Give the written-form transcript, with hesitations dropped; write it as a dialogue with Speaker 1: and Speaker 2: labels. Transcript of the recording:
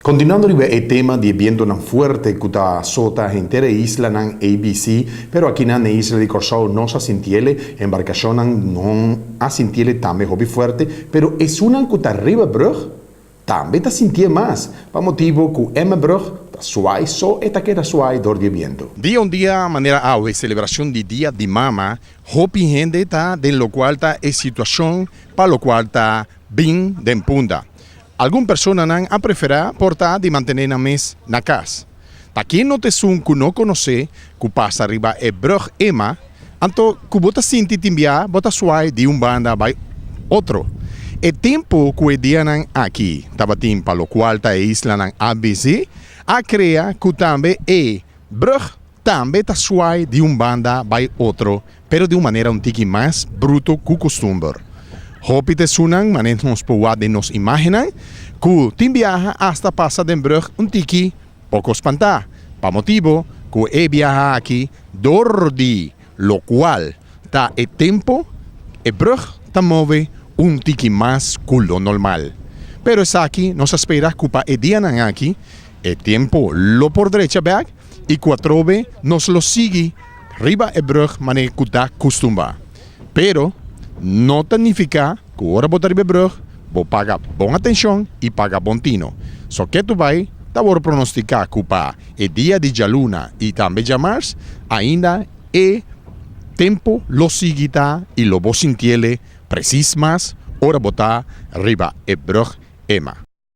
Speaker 1: Continuando el tema de viento tan fuerte que está sota entera isla nan ABC, pero aquí na isla de Corsao no se sintiele, embarcación no a sintiele también hobby fuerte, pero es una que está arriba brug, también está sintiele más, pa motivo que Emma brug está suave, so eta que era suave dor de viento.
Speaker 2: Día un día manera celebración de Día de Mama, hopi gente está de lo cual está es situación para lo cual está bien de punta. Algunas personas han preferido portar de mantener a mes na casa. Para quien no te sun que no conoce, que pasa arriba el brug Emma, anto que bota sinti timbia, bota suave de un banda by otro. El tiempo que dianan aquí, tabatim para lo cual ta isla nan ABC, a crea que también brug también ta suave de un banda by otro, pero de una manera un tiki más bruto que costumbre. Hopi te sunan, manejamos por de nos imaginan, que tim viaja hasta pasa de brug un tiki poco espantar. Pa motivo, que viaja aquí dordi, lo cual ta el tiempo, el brug ta move un tiki más que lo normal. Pero es aquí, nos espera que pa edianan aquí, el tiempo lo por derecha back, y cuatrobe nos lo sigue, riba el brug mane que ta costumba. Pero, no significa que ahora botar el brug, vos paga buena atención y paga bon tino. So que tu vai, ta vou pronosticar que pa el día de la luna y también llamars, ainda tempo lo sigita y lo vos sintiele precis más, ahora botar arriba el brug Emma.